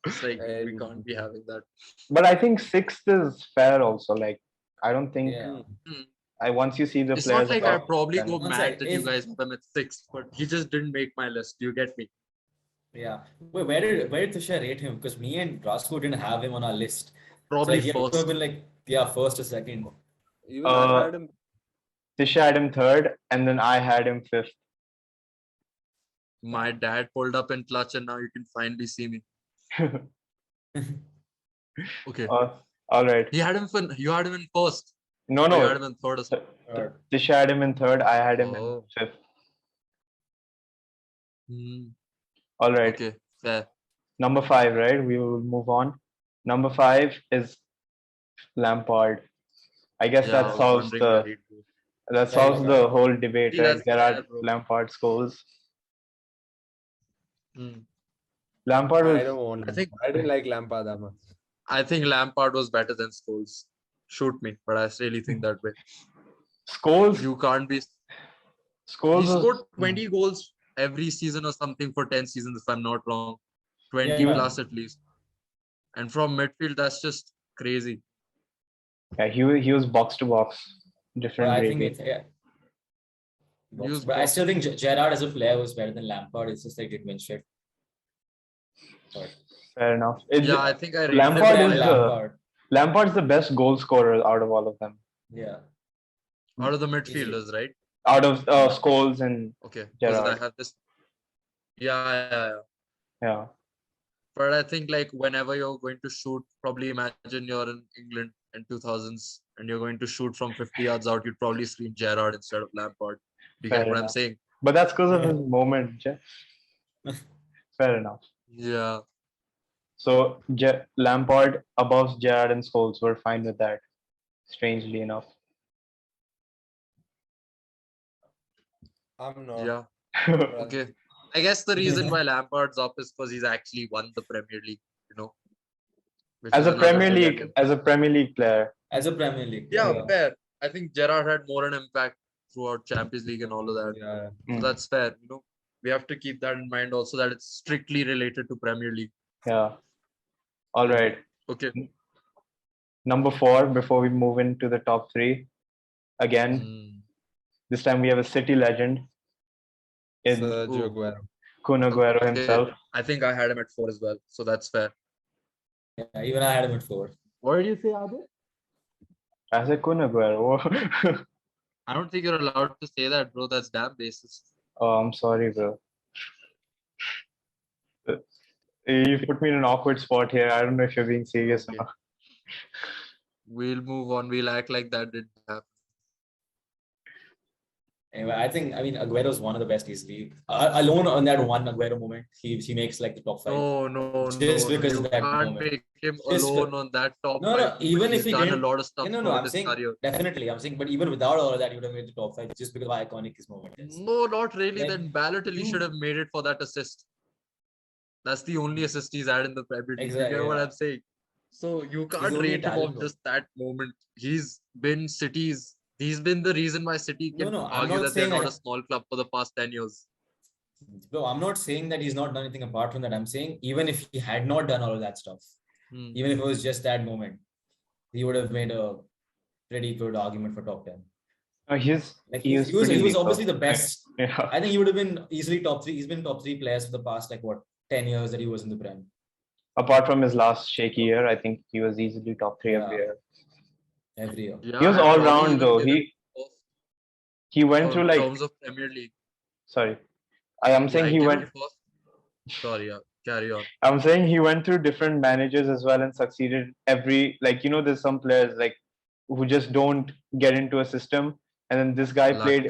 [SPEAKER 3] It's like, we
[SPEAKER 4] And-
[SPEAKER 3] can't be having that.
[SPEAKER 1] But I think 6th is fair also. Like I don't think
[SPEAKER 2] Yeah.
[SPEAKER 1] once you see the
[SPEAKER 3] It's
[SPEAKER 1] players
[SPEAKER 3] not like I'd
[SPEAKER 1] above,
[SPEAKER 3] probably
[SPEAKER 1] then-
[SPEAKER 3] go
[SPEAKER 2] One
[SPEAKER 3] mad
[SPEAKER 2] sec,
[SPEAKER 3] that you
[SPEAKER 2] if-
[SPEAKER 3] guys put him at 6th, but he just didn't make my list. You get me?
[SPEAKER 2] Yeah. Wait, where did Tushar rate him? Because me and Roscoe didn't have him on our list.
[SPEAKER 3] Probably
[SPEAKER 2] So he had to have
[SPEAKER 3] first.
[SPEAKER 2] been like, yeah, first or second.
[SPEAKER 4] Even I
[SPEAKER 1] Uh,
[SPEAKER 4] had him.
[SPEAKER 1] Tisha had him third, and then I had him fifth.
[SPEAKER 3] My dad pulled up in clutch, and now you can finally see me. Okay.
[SPEAKER 1] All right.
[SPEAKER 3] You had him in first.
[SPEAKER 1] No,
[SPEAKER 3] Or you
[SPEAKER 1] no.
[SPEAKER 3] had him in third.
[SPEAKER 1] Tisha had him in third. I had him in
[SPEAKER 3] Oh.
[SPEAKER 1] fifth.
[SPEAKER 3] Hmm.
[SPEAKER 1] All right.
[SPEAKER 3] Okay. Fair.
[SPEAKER 1] Number 5, right? We will move on. Number 5 is Lampard. I guess
[SPEAKER 3] Yeah, I
[SPEAKER 1] that
[SPEAKER 3] was
[SPEAKER 1] solves
[SPEAKER 3] wondering where
[SPEAKER 1] the
[SPEAKER 3] he'd go.
[SPEAKER 1] that
[SPEAKER 2] Very
[SPEAKER 1] solves
[SPEAKER 2] good.
[SPEAKER 1] the whole debate,
[SPEAKER 3] See,
[SPEAKER 1] right?
[SPEAKER 3] that's
[SPEAKER 1] Gerrard
[SPEAKER 3] fair, bro.
[SPEAKER 1] Lampard goals.
[SPEAKER 3] Hmm.
[SPEAKER 1] Lampard
[SPEAKER 4] I
[SPEAKER 1] was
[SPEAKER 4] don't want.
[SPEAKER 3] I think
[SPEAKER 4] I didn't like Lampard that much.
[SPEAKER 3] I think Lampard was better than Scholes. Shoot me, but I really think that way.
[SPEAKER 1] Scholes.
[SPEAKER 3] You can't be. He
[SPEAKER 1] Scholes
[SPEAKER 3] scored
[SPEAKER 1] was
[SPEAKER 3] 20 goals every season or something for 10 seasons, if I'm not wrong. 20
[SPEAKER 2] Yeah.
[SPEAKER 3] plus at least. And from midfield, that's just crazy.
[SPEAKER 1] yeah, he was box to box,
[SPEAKER 2] But
[SPEAKER 1] different
[SPEAKER 2] I think
[SPEAKER 1] gravy.
[SPEAKER 2] yeah.
[SPEAKER 3] He was
[SPEAKER 2] But I still think Gerrard as a player was better than Lampard. It's just like didn't win shit. But
[SPEAKER 1] Fair enough.
[SPEAKER 3] Yeah, I think I rated
[SPEAKER 1] Lampard
[SPEAKER 2] Lampard
[SPEAKER 1] is
[SPEAKER 3] him
[SPEAKER 2] Lampard.
[SPEAKER 1] Lampard's the best goal scorer out of all of them.
[SPEAKER 2] Yeah.
[SPEAKER 3] out of the
[SPEAKER 2] Easily.
[SPEAKER 3] midfielders, right?
[SPEAKER 1] Out of Scholes and
[SPEAKER 3] Okay. Because I
[SPEAKER 1] Gerrard.
[SPEAKER 3] have this. Yeah.
[SPEAKER 1] Yeah.
[SPEAKER 3] But I think like whenever you're going to shoot, probably imagine you're in England in 2000s and you're going to shoot from 50 yards out, you'd probably scream Gerrard instead of Lampard. Do you
[SPEAKER 1] Fair
[SPEAKER 3] get what I'm
[SPEAKER 1] enough.
[SPEAKER 3] saying?
[SPEAKER 1] But that's because of his moment. Fair enough.
[SPEAKER 3] Yeah.
[SPEAKER 1] So Lampard above Gerrard and Scholes were fine with that. Strangely enough.
[SPEAKER 4] I'm not.
[SPEAKER 3] Yeah.
[SPEAKER 4] But
[SPEAKER 3] Okay. I guess the reason why Lampard's up is because he's actually won the Premier League, which
[SPEAKER 1] as
[SPEAKER 3] is
[SPEAKER 1] a
[SPEAKER 3] another
[SPEAKER 1] Premier
[SPEAKER 3] thing.
[SPEAKER 1] League, as a Premier League player.
[SPEAKER 2] As a Premier League.
[SPEAKER 3] Yeah, fair. I think Gerrard had more an impact throughout Champions League and all of that.
[SPEAKER 4] Yeah.
[SPEAKER 3] So that's fair. We have to keep that in mind also that it's strictly related to Premier League.
[SPEAKER 1] Yeah. All right.
[SPEAKER 3] Okay.
[SPEAKER 1] Number 4, before we move into the top 3. Again,
[SPEAKER 3] Hmm.
[SPEAKER 1] this time we have a City legend in
[SPEAKER 4] Sergio
[SPEAKER 3] Ooh.
[SPEAKER 4] Aguero.
[SPEAKER 1] Kun Aguero
[SPEAKER 3] Okay.
[SPEAKER 1] himself.
[SPEAKER 3] I think I had him at 4 as well. So that's fair.
[SPEAKER 2] Yeah, even I had him at 4.
[SPEAKER 3] What did you say, Adil?
[SPEAKER 1] I said Kun Aguero.
[SPEAKER 3] I don't think you're allowed to say that, bro. That's damn racist.
[SPEAKER 1] Oh, I'm sorry, bro. You put me in an awkward spot here. I don't know if you're being serious or
[SPEAKER 3] Okay.
[SPEAKER 1] not.
[SPEAKER 3] We'll move on. We'll act like that didn't happen.
[SPEAKER 2] Anyway, I mean, Aguero's one of the best easily. Alone on that one Aguero moment, he makes like the top 5.
[SPEAKER 3] No.
[SPEAKER 2] Just because
[SPEAKER 3] you
[SPEAKER 2] of that
[SPEAKER 3] can't
[SPEAKER 2] moment.
[SPEAKER 3] make him
[SPEAKER 2] Just
[SPEAKER 3] alone on that top
[SPEAKER 2] No,
[SPEAKER 3] 5.
[SPEAKER 2] even
[SPEAKER 3] He's
[SPEAKER 2] if he
[SPEAKER 3] done
[SPEAKER 2] didn't,
[SPEAKER 3] a lot of stuff
[SPEAKER 2] no,
[SPEAKER 3] throughout
[SPEAKER 2] I'm
[SPEAKER 3] his
[SPEAKER 2] saying
[SPEAKER 3] career.
[SPEAKER 2] definitely. I'm saying, but even without all of that, he would have made the top 5 just because of how iconic his moment is.
[SPEAKER 3] No, not really.
[SPEAKER 2] Like,
[SPEAKER 3] Then Balotelli should have made it for that assist. That's the only assist he's had in the Premier League.
[SPEAKER 2] Exactly,
[SPEAKER 3] You get what
[SPEAKER 2] yeah.
[SPEAKER 3] I'm saying? So you can't
[SPEAKER 2] only
[SPEAKER 3] rate him
[SPEAKER 2] Italian,
[SPEAKER 3] off
[SPEAKER 2] though.
[SPEAKER 3] just that moment. He's been the reason why City can
[SPEAKER 2] No, I'm
[SPEAKER 3] argue
[SPEAKER 2] not
[SPEAKER 3] that they're
[SPEAKER 2] saying
[SPEAKER 3] not
[SPEAKER 2] like-
[SPEAKER 3] a small club for the past 10 years.
[SPEAKER 2] Bro, I'm not saying that he's not done anything apart from that. I'm saying even if he had not done all of that stuff,
[SPEAKER 3] Hmm.
[SPEAKER 2] even if it was just that moment, he would have made a pretty good argument for top 10.
[SPEAKER 1] He's
[SPEAKER 2] Like
[SPEAKER 1] he
[SPEAKER 2] he
[SPEAKER 1] is
[SPEAKER 2] was
[SPEAKER 1] pretty
[SPEAKER 2] obviously the
[SPEAKER 1] lethal.
[SPEAKER 2] best.
[SPEAKER 1] Yeah.
[SPEAKER 2] I think he would have been easily top 3. He's been top 3 players for the past 10 years that he was in the Prem.
[SPEAKER 1] Apart from his last shaky year, I think he was easily top 3 every
[SPEAKER 2] Yeah.
[SPEAKER 1] year.
[SPEAKER 2] Every year.
[SPEAKER 3] Yeah,
[SPEAKER 1] He was
[SPEAKER 3] I'd
[SPEAKER 1] all
[SPEAKER 3] probably
[SPEAKER 1] round
[SPEAKER 3] even
[SPEAKER 1] though.
[SPEAKER 3] give him first
[SPEAKER 1] He went through
[SPEAKER 3] in
[SPEAKER 1] like
[SPEAKER 3] terms of Premier League.
[SPEAKER 1] sorry. I am saying
[SPEAKER 3] I
[SPEAKER 1] he
[SPEAKER 3] give
[SPEAKER 1] went
[SPEAKER 3] him first. Sorry, yeah. Carry on.
[SPEAKER 1] I'm saying he went through different managers as well and succeeded there's some players like who just don't get into a system, and then this guy played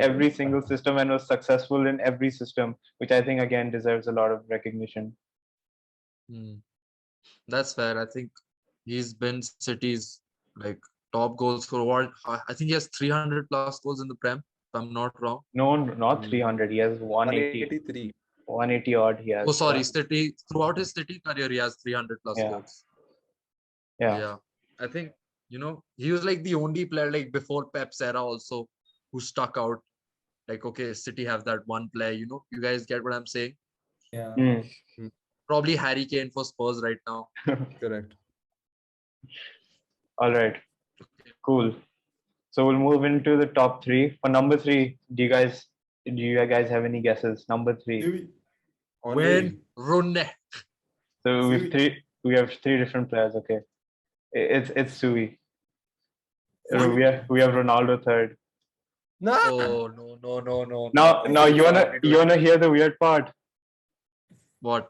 [SPEAKER 1] every single system and was successful in every system, which I think again deserves a lot of recognition.
[SPEAKER 3] Hmm. That's fair. I think he's been City's like top goal scorer. I think he has 300 plus goals in the Prem, if I'm not wrong.
[SPEAKER 1] No, not 300. He has 180,
[SPEAKER 4] 183.
[SPEAKER 1] 180 odd. He has.
[SPEAKER 3] Oh, sorry, City. Throughout his City career, he has 300 plus
[SPEAKER 1] Yeah.
[SPEAKER 3] goals.
[SPEAKER 1] Yeah.
[SPEAKER 3] I think, he was like the only player like before Pep's era also who stuck out. Like, okay, City have that one player, you guys get what I'm saying?
[SPEAKER 2] Yeah.
[SPEAKER 1] Hmm.
[SPEAKER 3] Probably Harry Kane for Spurs right now.
[SPEAKER 4] Correct.
[SPEAKER 1] All right. Cool. So we'll move into the top 3. For number 3, do you guys Do you guys have any guesses? Number 3.
[SPEAKER 3] When Ronaldo.
[SPEAKER 1] So
[SPEAKER 2] Sui.
[SPEAKER 1] we have 3 different players. Okay, it's Sui.
[SPEAKER 2] What?
[SPEAKER 1] We have Ronaldo third.
[SPEAKER 4] Nah,
[SPEAKER 3] Oh no.
[SPEAKER 1] Now you wanna hear the weird part?
[SPEAKER 3] What?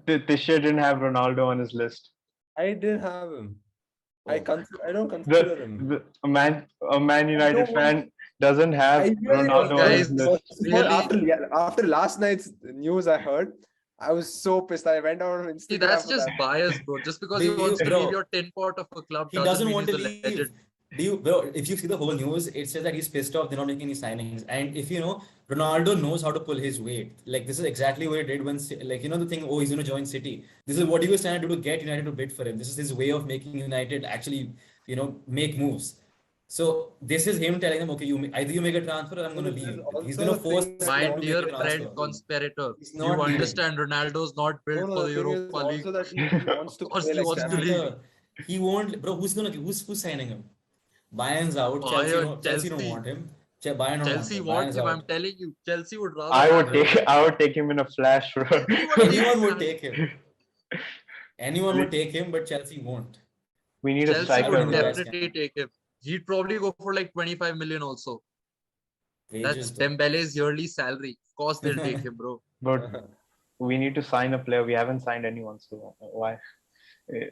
[SPEAKER 1] This year didn't have Ronaldo on his list.
[SPEAKER 4] I didn't have him. I don't
[SPEAKER 1] The,
[SPEAKER 4] consider him.
[SPEAKER 1] a Man United
[SPEAKER 4] don't
[SPEAKER 1] fan doesn't have
[SPEAKER 4] I really
[SPEAKER 1] Ronaldo on
[SPEAKER 3] Guys,
[SPEAKER 1] his list.
[SPEAKER 3] really-
[SPEAKER 4] after last night's news I heard, I was so pissed. I went out on Instagram.
[SPEAKER 3] See, that's
[SPEAKER 4] for
[SPEAKER 3] just
[SPEAKER 4] that.
[SPEAKER 3] bias, bro. Just because he
[SPEAKER 2] Do you-
[SPEAKER 3] wants to
[SPEAKER 2] bro,
[SPEAKER 3] leave your tin pot of a club
[SPEAKER 2] He
[SPEAKER 3] doesn't
[SPEAKER 2] doesn't
[SPEAKER 3] mean
[SPEAKER 2] want
[SPEAKER 3] he's
[SPEAKER 2] to
[SPEAKER 3] a
[SPEAKER 2] leave.
[SPEAKER 3] legend.
[SPEAKER 2] Bro, if you see the whole news, it says that he's pissed off they're not making any signings. And if you know, Ronaldo knows how to pull his weight. Like, this is exactly what he did when, like, you know, the thing, oh, he's going to join City. This is what he was trying to do to get United to bid for him. This is his way of making United actually, you know, make moves. So this is him telling them, okay, either you make a transfer or I'm going to
[SPEAKER 4] This is
[SPEAKER 2] leave.
[SPEAKER 4] also
[SPEAKER 2] He's going to
[SPEAKER 4] the
[SPEAKER 2] force
[SPEAKER 4] thing that
[SPEAKER 2] them
[SPEAKER 3] My
[SPEAKER 2] to make
[SPEAKER 3] dear
[SPEAKER 2] a
[SPEAKER 3] friend
[SPEAKER 2] transfer.
[SPEAKER 3] conspirator,
[SPEAKER 2] He's
[SPEAKER 3] you
[SPEAKER 2] not leaving.
[SPEAKER 3] understand Ronaldo's not built
[SPEAKER 4] No,
[SPEAKER 3] for
[SPEAKER 4] the
[SPEAKER 3] the
[SPEAKER 4] thing is
[SPEAKER 3] Europa League.
[SPEAKER 4] also that he wants to
[SPEAKER 3] Of course
[SPEAKER 4] play
[SPEAKER 3] he
[SPEAKER 4] like
[SPEAKER 3] wants to
[SPEAKER 4] that.
[SPEAKER 3] leave.
[SPEAKER 2] He won't, bro. Who's signing him? Bayern's out. Chelsea,
[SPEAKER 3] Bayern,
[SPEAKER 2] Chelsea don't
[SPEAKER 3] Chelsea.
[SPEAKER 2] want him. Bayern don't want
[SPEAKER 3] Chelsea
[SPEAKER 2] him.
[SPEAKER 3] wants
[SPEAKER 2] Bayern's
[SPEAKER 3] him. I'm
[SPEAKER 2] out.
[SPEAKER 3] telling you, Chelsea would rather
[SPEAKER 1] I
[SPEAKER 3] have
[SPEAKER 1] would
[SPEAKER 3] him.
[SPEAKER 1] take him in a flash, bro.
[SPEAKER 2] Anyone would take him. Anyone would take him, but Chelsea won't.
[SPEAKER 1] We need a
[SPEAKER 3] Chelsea
[SPEAKER 1] striker,
[SPEAKER 3] would
[SPEAKER 2] bro.
[SPEAKER 3] definitely take him. He'd probably go for like 25 million also.
[SPEAKER 2] Wages,
[SPEAKER 3] That's
[SPEAKER 2] though.
[SPEAKER 3] Dembele's yearly salary. Of course they'll take him, bro.
[SPEAKER 1] But we need to sign a player. We haven't signed anyone, so why?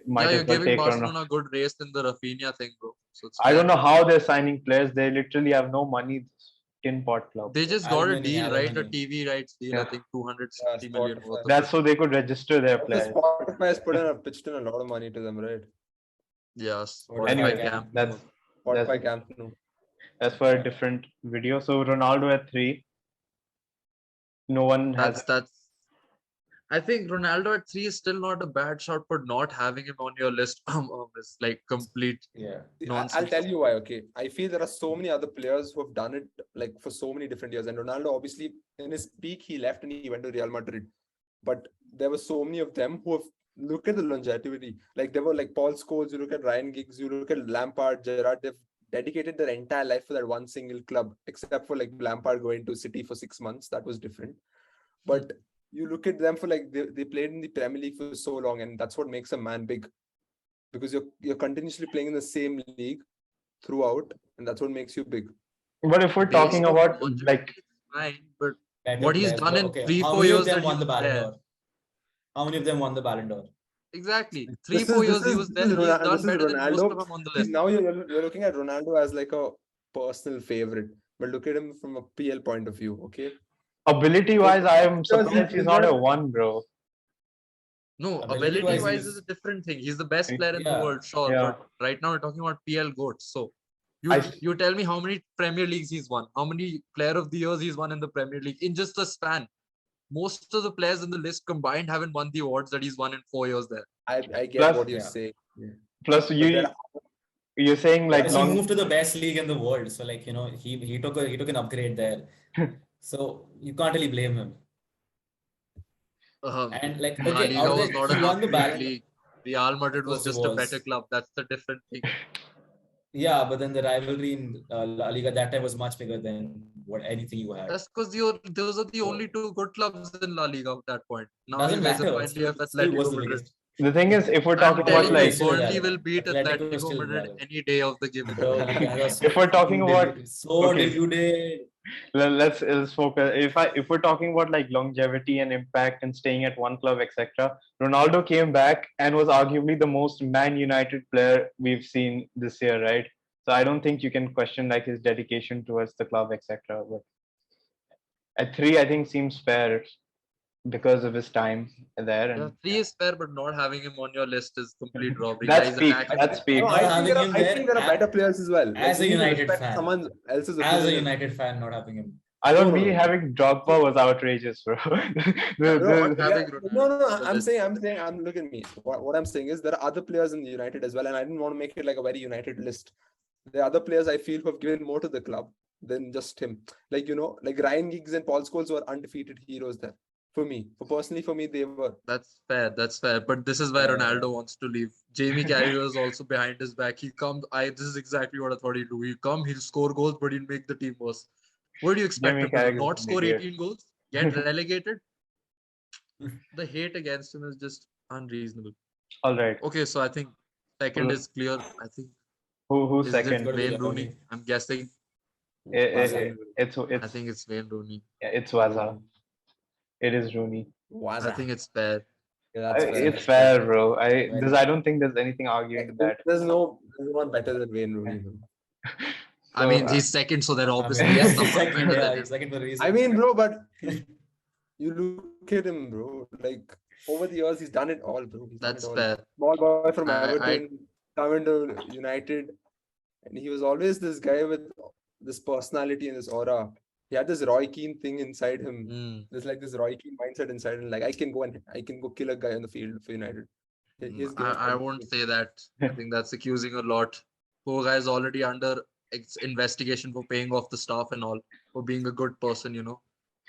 [SPEAKER 1] Might
[SPEAKER 3] Yeah, you're
[SPEAKER 1] as well
[SPEAKER 3] giving
[SPEAKER 1] take
[SPEAKER 3] Barcelona
[SPEAKER 1] Ronaldo.
[SPEAKER 3] a good race in the Rafinha thing, bro. So it's
[SPEAKER 1] I don't
[SPEAKER 3] fair.
[SPEAKER 1] know how they're signing players. They literally have no money. This tin pot club.
[SPEAKER 3] They just got a
[SPEAKER 2] Alimony,
[SPEAKER 3] deal, right? A
[SPEAKER 2] alimony.
[SPEAKER 3] TV rights deal, I
[SPEAKER 1] Yeah.
[SPEAKER 3] think 260 million
[SPEAKER 4] Spotify.
[SPEAKER 3] worth of
[SPEAKER 1] That's
[SPEAKER 3] it.
[SPEAKER 1] so they could register their
[SPEAKER 4] Also,
[SPEAKER 1] players.
[SPEAKER 4] Spotify has pitched in a lot of money to them, right?
[SPEAKER 3] Yes.
[SPEAKER 1] Anyway,
[SPEAKER 3] Camp
[SPEAKER 1] that's
[SPEAKER 3] Nou.
[SPEAKER 4] Spotify Camp Nou.
[SPEAKER 1] that's for a different video. So Ronaldo at 3. No one has.
[SPEAKER 3] That's. I think Ronaldo at 3 is still not a bad shot, but not having him on your list is like complete.
[SPEAKER 2] Yeah.
[SPEAKER 4] See,
[SPEAKER 3] Nonsense.
[SPEAKER 4] I'll tell you why. Okay, I feel there are so many other players who have done it like for so many different years. And Ronaldo, obviously, in his peak, he left and he went to Real Madrid. But there were so many of them who have look at the longevity. Like there were like Paul Scholes. You look at Ryan Giggs. You look at Lampard, Gerrard. They've dedicated their entire life for that one single club, except for like Lampard going to City for 6 months. That was different. But you look at them for like they played in the Premier League for so long, and that's what makes a man big. Because you're continuously playing in the same league throughout, and that's what makes you big.
[SPEAKER 1] But if we're
[SPEAKER 3] Based
[SPEAKER 1] talking
[SPEAKER 3] on
[SPEAKER 1] about
[SPEAKER 3] longevity,
[SPEAKER 1] like
[SPEAKER 3] it's fine, but
[SPEAKER 2] Better
[SPEAKER 3] what he's
[SPEAKER 2] players,
[SPEAKER 3] done
[SPEAKER 2] bro.
[SPEAKER 3] in
[SPEAKER 2] Okay.
[SPEAKER 3] 3-4
[SPEAKER 2] How many of
[SPEAKER 3] years
[SPEAKER 2] them
[SPEAKER 3] that
[SPEAKER 2] won
[SPEAKER 3] he
[SPEAKER 2] the
[SPEAKER 3] was
[SPEAKER 2] Ballon
[SPEAKER 3] there.
[SPEAKER 2] d'Or? How many of them won the Ballon d'Or?
[SPEAKER 3] Exactly.
[SPEAKER 4] This
[SPEAKER 3] 3-4
[SPEAKER 4] is-
[SPEAKER 3] years
[SPEAKER 4] this
[SPEAKER 3] he
[SPEAKER 4] is-
[SPEAKER 3] was
[SPEAKER 4] this
[SPEAKER 3] there.
[SPEAKER 4] is
[SPEAKER 3] He's
[SPEAKER 4] Ronaldo-
[SPEAKER 3] done
[SPEAKER 4] this is
[SPEAKER 3] better than most
[SPEAKER 4] Ronaldo.
[SPEAKER 3] of them on the
[SPEAKER 4] See,
[SPEAKER 3] list.
[SPEAKER 4] now you're looking at Ronaldo as like a personal favorite, but look at him from a PL point of view. Okay,
[SPEAKER 1] ability wise, I am
[SPEAKER 4] Because
[SPEAKER 1] surprised
[SPEAKER 4] he's
[SPEAKER 1] he's not a
[SPEAKER 4] not-
[SPEAKER 1] 1, bro.
[SPEAKER 3] No,
[SPEAKER 2] Ability-wise,
[SPEAKER 3] ability-wise
[SPEAKER 2] he's-
[SPEAKER 3] is a different thing. He's the best
[SPEAKER 1] He-
[SPEAKER 3] player in the
[SPEAKER 2] Yeah.
[SPEAKER 3] world, sure.
[SPEAKER 1] Yeah.
[SPEAKER 3] But right now we're talking about PL GOATs. So you
[SPEAKER 1] I-
[SPEAKER 3] you tell me how many Premier Leagues he's won, how many Player of the Years he's won in the Premier League in just a span. Most of the players in the list combined haven't won the awards that he's won in 4 years there.
[SPEAKER 4] I get
[SPEAKER 1] Plus-
[SPEAKER 4] what you're
[SPEAKER 2] Yeah.
[SPEAKER 4] saying.
[SPEAKER 1] Plus,
[SPEAKER 4] But there
[SPEAKER 1] you're saying like
[SPEAKER 2] Plus, he
[SPEAKER 1] long.
[SPEAKER 2] moved to the best league in the world, so like, you know, he took an upgrade there. So you can't really blame him. And like,
[SPEAKER 3] La
[SPEAKER 2] okay,
[SPEAKER 3] Liga
[SPEAKER 2] out of
[SPEAKER 3] was
[SPEAKER 2] the,
[SPEAKER 3] not
[SPEAKER 2] he
[SPEAKER 3] an
[SPEAKER 2] won the
[SPEAKER 3] upgrade
[SPEAKER 2] Ballon.
[SPEAKER 3] league. Real Madrid was
[SPEAKER 2] course it
[SPEAKER 3] just a
[SPEAKER 2] was.
[SPEAKER 3] better club. That's the different thing.
[SPEAKER 2] Yeah, but then the rivalry in La Liga that time was much bigger than anything you had.
[SPEAKER 3] That's because those are the only two good clubs in La Liga at that point. Now
[SPEAKER 2] Doesn't
[SPEAKER 3] you guys
[SPEAKER 2] matter.
[SPEAKER 3] are finally have
[SPEAKER 2] Still was
[SPEAKER 3] Atletico
[SPEAKER 2] the
[SPEAKER 3] Madrid.
[SPEAKER 2] biggest.
[SPEAKER 1] The thing is, if we're
[SPEAKER 3] I'm
[SPEAKER 1] talking about
[SPEAKER 3] telling
[SPEAKER 1] like,
[SPEAKER 3] you,
[SPEAKER 2] still
[SPEAKER 3] Burnley
[SPEAKER 2] relevant.
[SPEAKER 3] will beat
[SPEAKER 2] Atletico is
[SPEAKER 3] Atletico
[SPEAKER 2] still
[SPEAKER 3] Madrid
[SPEAKER 2] relevant.
[SPEAKER 3] any day of the given.
[SPEAKER 2] Bro, you guys are so
[SPEAKER 1] If we're talking
[SPEAKER 2] fucking
[SPEAKER 1] about-
[SPEAKER 2] so
[SPEAKER 1] okay.
[SPEAKER 2] deluded.
[SPEAKER 1] let's focus. If we're talking about like longevity and impact and staying at one club, etc., Ronaldo came back and was arguably the most Man United player we've seen this year, right? So I don't think you can question like his dedication towards the club, etc. But at 3, I think seems fair because of his time there.
[SPEAKER 3] Yeah,
[SPEAKER 1] And
[SPEAKER 3] 3 is fair, but not having him on your list is complete robbery.
[SPEAKER 1] That's
[SPEAKER 3] Guys,
[SPEAKER 1] peak.
[SPEAKER 3] attack-
[SPEAKER 1] That's peak.
[SPEAKER 4] No,
[SPEAKER 2] Not
[SPEAKER 4] I
[SPEAKER 2] having
[SPEAKER 4] think
[SPEAKER 2] him
[SPEAKER 4] there are
[SPEAKER 2] there
[SPEAKER 4] better players as well.
[SPEAKER 2] as
[SPEAKER 4] Like,
[SPEAKER 2] a
[SPEAKER 4] you need to
[SPEAKER 2] United
[SPEAKER 4] respect
[SPEAKER 2] fan.
[SPEAKER 4] someone else's
[SPEAKER 2] As a
[SPEAKER 4] opinion.
[SPEAKER 2] United fan, not having him.
[SPEAKER 1] I thought
[SPEAKER 4] No,
[SPEAKER 1] me
[SPEAKER 4] no, no.
[SPEAKER 1] having Drogba was outrageous, bro.
[SPEAKER 4] No,
[SPEAKER 3] Not
[SPEAKER 4] yeah,
[SPEAKER 3] having
[SPEAKER 4] no,
[SPEAKER 3] Ronaldo on the
[SPEAKER 4] I'm
[SPEAKER 3] list.
[SPEAKER 4] saying, look at me. What I'm saying is there are other players in the United as well, and I didn't want to make it like a very United list. There are other players I feel who have given more to the club than just him. Like, you know, like Ryan Giggs and Paul Scholes were undefeated heroes there. For me, for me, they were.
[SPEAKER 3] That's fair. That's fair. But this is why
[SPEAKER 2] Yeah.
[SPEAKER 3] Ronaldo wants to leave. Jamie Carragher is also behind his back. He comes. This is exactly what I thought he'd do. He'll come. He'll score goals, but he'll make the team worse. What do you expect
[SPEAKER 1] Jamie
[SPEAKER 3] him to do?
[SPEAKER 1] Carragher
[SPEAKER 3] Not
[SPEAKER 1] is an
[SPEAKER 3] score
[SPEAKER 1] idiot.
[SPEAKER 3] 18 goals? Get relegated? The hate against him is just unreasonable.
[SPEAKER 1] All right.
[SPEAKER 3] Okay, so I think second
[SPEAKER 1] Well,
[SPEAKER 3] is clear. I think
[SPEAKER 1] Who's
[SPEAKER 3] is it
[SPEAKER 1] second?
[SPEAKER 2] Gotta be
[SPEAKER 3] Wayne Rooney?
[SPEAKER 2] Rooney.
[SPEAKER 3] I'm guessing.
[SPEAKER 1] It's
[SPEAKER 3] I think it's Wayne Rooney.
[SPEAKER 1] it's Waza. It is Rooney.
[SPEAKER 3] I think it's fair.
[SPEAKER 2] Yeah, that's fair.
[SPEAKER 1] It's fair, bro.
[SPEAKER 2] Very
[SPEAKER 1] I don't think there's anything arguing that.
[SPEAKER 4] There's no one better than Wayne Rooney. bro.
[SPEAKER 3] I
[SPEAKER 1] So,
[SPEAKER 3] mean, he's second, so there
[SPEAKER 2] I
[SPEAKER 3] obviously
[SPEAKER 2] mean, yeah,
[SPEAKER 3] is
[SPEAKER 2] he's
[SPEAKER 3] someone
[SPEAKER 2] second.
[SPEAKER 3] better
[SPEAKER 2] Yeah,
[SPEAKER 3] than
[SPEAKER 2] he's
[SPEAKER 3] him.
[SPEAKER 2] second for a reason.
[SPEAKER 4] I mean, bro, but you look at him, bro. Like over the years, he's done it all, bro. He's done
[SPEAKER 3] That's
[SPEAKER 4] it all.
[SPEAKER 3] fair.
[SPEAKER 4] Small boy from
[SPEAKER 3] I-
[SPEAKER 4] Everton, coming to United, and he was always this guy with this personality and this aura. He had this Roy Keane thing inside him.
[SPEAKER 3] Mm.
[SPEAKER 4] There's like this Roy Keane mindset inside him. Like I can go kill a guy on the field for United. He's given us
[SPEAKER 3] I
[SPEAKER 4] that
[SPEAKER 3] won't
[SPEAKER 4] thing.
[SPEAKER 3] say that. I think that's accusing a lot. Poor guy is already under investigation for paying off the staff and all, for being a good person, you know.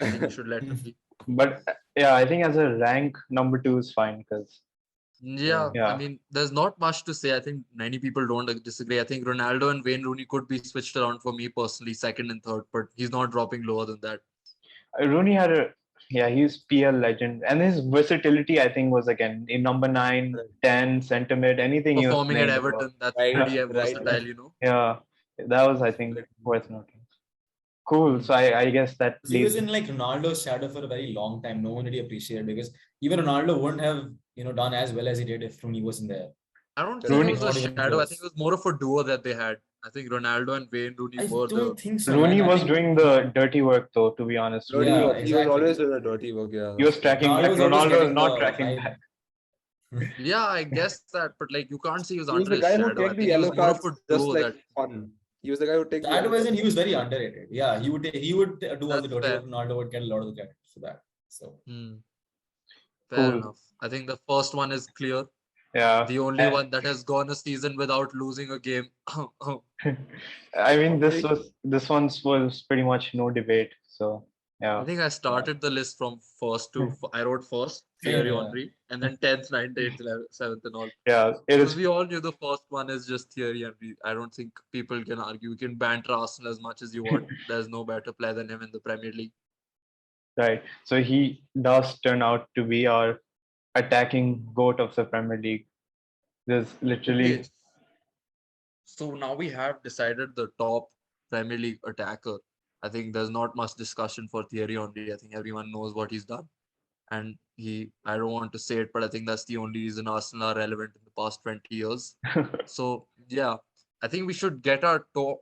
[SPEAKER 3] I think you should let him be.
[SPEAKER 1] but yeah, I think as a rank, number 2 is fine because
[SPEAKER 3] Yeah,
[SPEAKER 1] Yeah.
[SPEAKER 3] I mean, there's not much to say. I think many people don't disagree. I think Ronaldo and Wayne Rooney could be switched around for me personally, second and third, but he's not dropping lower than that.
[SPEAKER 1] Rooney had he's PL legend, and his versatility I think was again in number 9,
[SPEAKER 4] Right.
[SPEAKER 1] 10, centre mid, anything he was
[SPEAKER 3] Performing at
[SPEAKER 1] playing, bro.
[SPEAKER 3] Everton, that's
[SPEAKER 4] Right,
[SPEAKER 3] pretty
[SPEAKER 4] right,
[SPEAKER 3] versatile,
[SPEAKER 4] right.
[SPEAKER 3] you know.
[SPEAKER 1] Yeah, that was I think worth noting. Cool. So I guess that
[SPEAKER 2] He was
[SPEAKER 1] leads.
[SPEAKER 2] in like Ronaldo's shadow for a very long time. No one really appreciated because even Ronaldo wouldn't have done as well as he did if Rooney wasn't there.
[SPEAKER 3] I don't
[SPEAKER 4] Rooney-
[SPEAKER 3] think it was
[SPEAKER 2] Not
[SPEAKER 3] a
[SPEAKER 2] even
[SPEAKER 3] shadow. I
[SPEAKER 2] close.
[SPEAKER 3] think it was more of a duo that they had. I think Ronaldo and Wayne Rooney
[SPEAKER 2] I
[SPEAKER 3] were the.
[SPEAKER 2] don't think so.
[SPEAKER 1] Rooney
[SPEAKER 2] man. I
[SPEAKER 1] was
[SPEAKER 2] think
[SPEAKER 1] doing the dirty work though, to be honest.
[SPEAKER 4] Dirty
[SPEAKER 2] Yeah,
[SPEAKER 4] work. He was
[SPEAKER 2] exactly.
[SPEAKER 4] always doing the dirty work. Yeah.
[SPEAKER 1] He was tracking back.
[SPEAKER 2] was always
[SPEAKER 1] Ronaldo
[SPEAKER 2] getting
[SPEAKER 1] is not
[SPEAKER 2] the
[SPEAKER 1] tracking
[SPEAKER 2] vibe.
[SPEAKER 1] back.
[SPEAKER 3] Yeah, I guess that, but like you can't see he was
[SPEAKER 4] He was
[SPEAKER 3] under
[SPEAKER 4] the
[SPEAKER 3] his
[SPEAKER 4] guy who
[SPEAKER 3] shadow. I
[SPEAKER 4] take the
[SPEAKER 3] think he was
[SPEAKER 4] yellow
[SPEAKER 3] more of
[SPEAKER 4] cards
[SPEAKER 3] a
[SPEAKER 4] just
[SPEAKER 3] duo
[SPEAKER 4] like
[SPEAKER 3] that.
[SPEAKER 4] fun. He was the guy who take the
[SPEAKER 2] That
[SPEAKER 4] yellow
[SPEAKER 2] was,
[SPEAKER 4] cards.
[SPEAKER 2] and he was very underrated. Yeah, he would do all the
[SPEAKER 3] That's
[SPEAKER 2] dirty
[SPEAKER 3] fair.
[SPEAKER 2] work. Ronaldo would get a lot of the credit for that. So
[SPEAKER 3] Hmm. Fair
[SPEAKER 1] Cool.
[SPEAKER 3] enough. I think the first one is clear.
[SPEAKER 1] Yeah.
[SPEAKER 3] The only
[SPEAKER 1] And-
[SPEAKER 3] one that has gone a season without losing a game.
[SPEAKER 1] I mean, this one was pretty much no debate. So
[SPEAKER 3] I
[SPEAKER 1] yeah.
[SPEAKER 3] think I started the list from first to I wrote first
[SPEAKER 2] Same,
[SPEAKER 3] Thierry
[SPEAKER 2] yeah.
[SPEAKER 3] Henry, and then 10th, 9th, 8th, 11th, 7th, and all.
[SPEAKER 1] Yeah. It
[SPEAKER 3] Because
[SPEAKER 1] is.
[SPEAKER 3] we all knew the first one is just Thierry Henry. I don't think people can argue. You can banter Arsenal as much as you want. There's no better player than him in the Premier League.
[SPEAKER 1] Right. So he does turn out to be our attacking goat of the Premier League. There's literally
[SPEAKER 3] Okay. So now we have decided the top Premier League attacker. I think there's not much discussion for Thierry Henry. I think everyone knows what he's done. And I don't want to say it, but I think that's the only reason Arsenal are relevant in the past 20 years. So yeah, I think we should get our top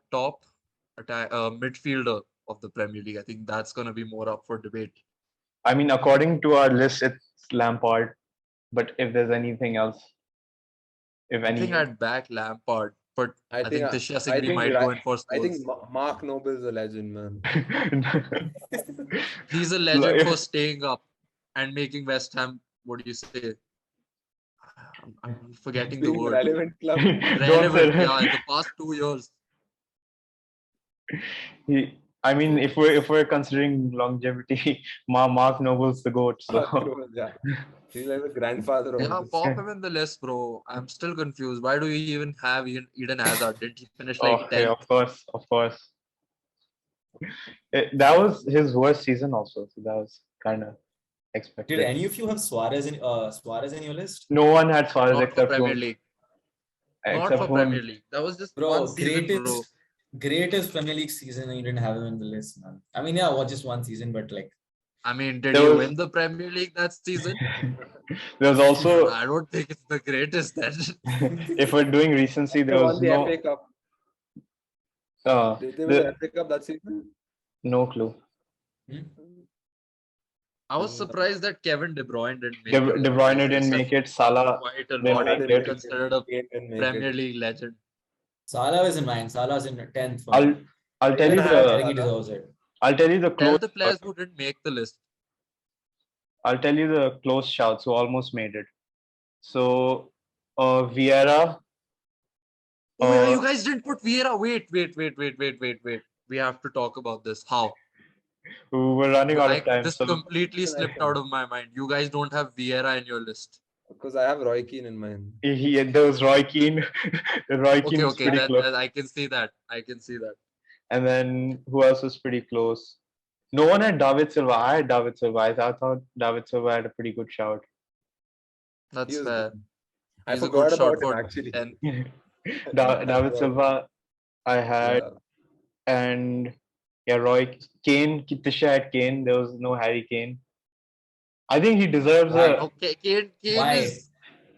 [SPEAKER 3] midfielder of the Premier League. I think that's going to be more up for debate.
[SPEAKER 1] I mean, according to our list, it's Lampard. But if there's anything else, if
[SPEAKER 3] I
[SPEAKER 1] any,
[SPEAKER 3] think I'd back Lampard, but I think Tuchel
[SPEAKER 4] I
[SPEAKER 3] Singh
[SPEAKER 4] think
[SPEAKER 3] might go in for
[SPEAKER 4] I think
[SPEAKER 3] Scholes.
[SPEAKER 4] Mark Noble is a legend, man.
[SPEAKER 3] He's a legend
[SPEAKER 1] if-
[SPEAKER 3] for staying up and making West Ham, what do you say? I'm forgetting the
[SPEAKER 4] Being
[SPEAKER 3] word.
[SPEAKER 4] relevant club.
[SPEAKER 1] Don't
[SPEAKER 3] Relevant,
[SPEAKER 1] say-
[SPEAKER 3] yeah, in the past 2 years.
[SPEAKER 1] I mean, if we're considering longevity, Mark Noble's the goat. So
[SPEAKER 4] Yeah. He's like the grandfather of
[SPEAKER 3] Yeah,
[SPEAKER 4] this.
[SPEAKER 3] pop him in the list, bro. I'm still confused. Why do you even have Eden Hazard? Didn't he finish like
[SPEAKER 1] oh,
[SPEAKER 3] 10th?
[SPEAKER 1] yeah, of course. That was his worst season also. So that was kind of expected.
[SPEAKER 2] did any of you have Suarez in your list?
[SPEAKER 1] No one had Suarez
[SPEAKER 3] Not for
[SPEAKER 1] except
[SPEAKER 3] Premier
[SPEAKER 1] Hume.
[SPEAKER 3] League. Not
[SPEAKER 1] Except
[SPEAKER 3] for
[SPEAKER 1] Hume.
[SPEAKER 3] Premier League. That was just
[SPEAKER 2] Bro,
[SPEAKER 3] one season, bro.
[SPEAKER 2] greatest Premier League season, and you didn't have him in the list, man. I mean, yeah, was just one season, but like
[SPEAKER 3] I mean, did
[SPEAKER 1] There
[SPEAKER 3] he
[SPEAKER 1] was-
[SPEAKER 3] win the Premier League that season?
[SPEAKER 1] There was also,
[SPEAKER 3] I don't think it's the greatest then.
[SPEAKER 1] if we're doing recency,
[SPEAKER 4] They
[SPEAKER 1] there was
[SPEAKER 4] won the
[SPEAKER 1] no
[SPEAKER 4] FA Cup. They won
[SPEAKER 1] the-
[SPEAKER 4] the FA Cup that season.
[SPEAKER 1] no clue.
[SPEAKER 3] I was surprised that Kevin De Bruyne didn't make
[SPEAKER 1] De,
[SPEAKER 3] it.
[SPEAKER 1] De Bruyne didn't make it. Salah
[SPEAKER 3] Quite a
[SPEAKER 1] didn't
[SPEAKER 3] lot.
[SPEAKER 1] make
[SPEAKER 3] He's
[SPEAKER 1] it.
[SPEAKER 3] considered a
[SPEAKER 4] Kane didn't make
[SPEAKER 3] Premier
[SPEAKER 4] it.
[SPEAKER 3] League legend.
[SPEAKER 2] Salah was in mine. Salah's in 10th. for
[SPEAKER 1] I'll
[SPEAKER 2] me.
[SPEAKER 1] I'll tell you
[SPEAKER 2] I
[SPEAKER 1] the
[SPEAKER 2] think he deserves it.
[SPEAKER 1] I'll tell you the
[SPEAKER 3] Tell
[SPEAKER 1] close
[SPEAKER 3] the players who didn't make the list.
[SPEAKER 1] I'll tell you the close shouts who almost made it. So Vieira.
[SPEAKER 3] Oh yeah,
[SPEAKER 1] Uh,
[SPEAKER 3] you guys didn't put Vieira. Wait. We have to talk about this. How?
[SPEAKER 1] We're running out of time.
[SPEAKER 3] This
[SPEAKER 1] So
[SPEAKER 3] completely slipped out of my mind. You guys don't have Vieira in your list.
[SPEAKER 4] Because I have Roy Keane in mind.
[SPEAKER 1] there was Roy Keane. Roy Keane was
[SPEAKER 3] Okay,
[SPEAKER 1] pretty close.
[SPEAKER 3] I can see that. I can see that.
[SPEAKER 1] And then who else was pretty close? No one had David Silva. I had David Silva. I thought David Silva had a pretty good shout.
[SPEAKER 3] That's
[SPEAKER 4] He was
[SPEAKER 3] fair.
[SPEAKER 4] good. I
[SPEAKER 3] He's a
[SPEAKER 4] forgot
[SPEAKER 3] good shot
[SPEAKER 4] about him
[SPEAKER 3] for
[SPEAKER 4] actually.
[SPEAKER 3] 10.
[SPEAKER 1] David Silva, I had,
[SPEAKER 4] Yeah.
[SPEAKER 1] and yeah, Roy Kane. Tisha had Kane. There was no Harry Kane. I think he deserves
[SPEAKER 2] Why?
[SPEAKER 1] a.
[SPEAKER 3] Okay, Kane
[SPEAKER 2] Why?
[SPEAKER 3] is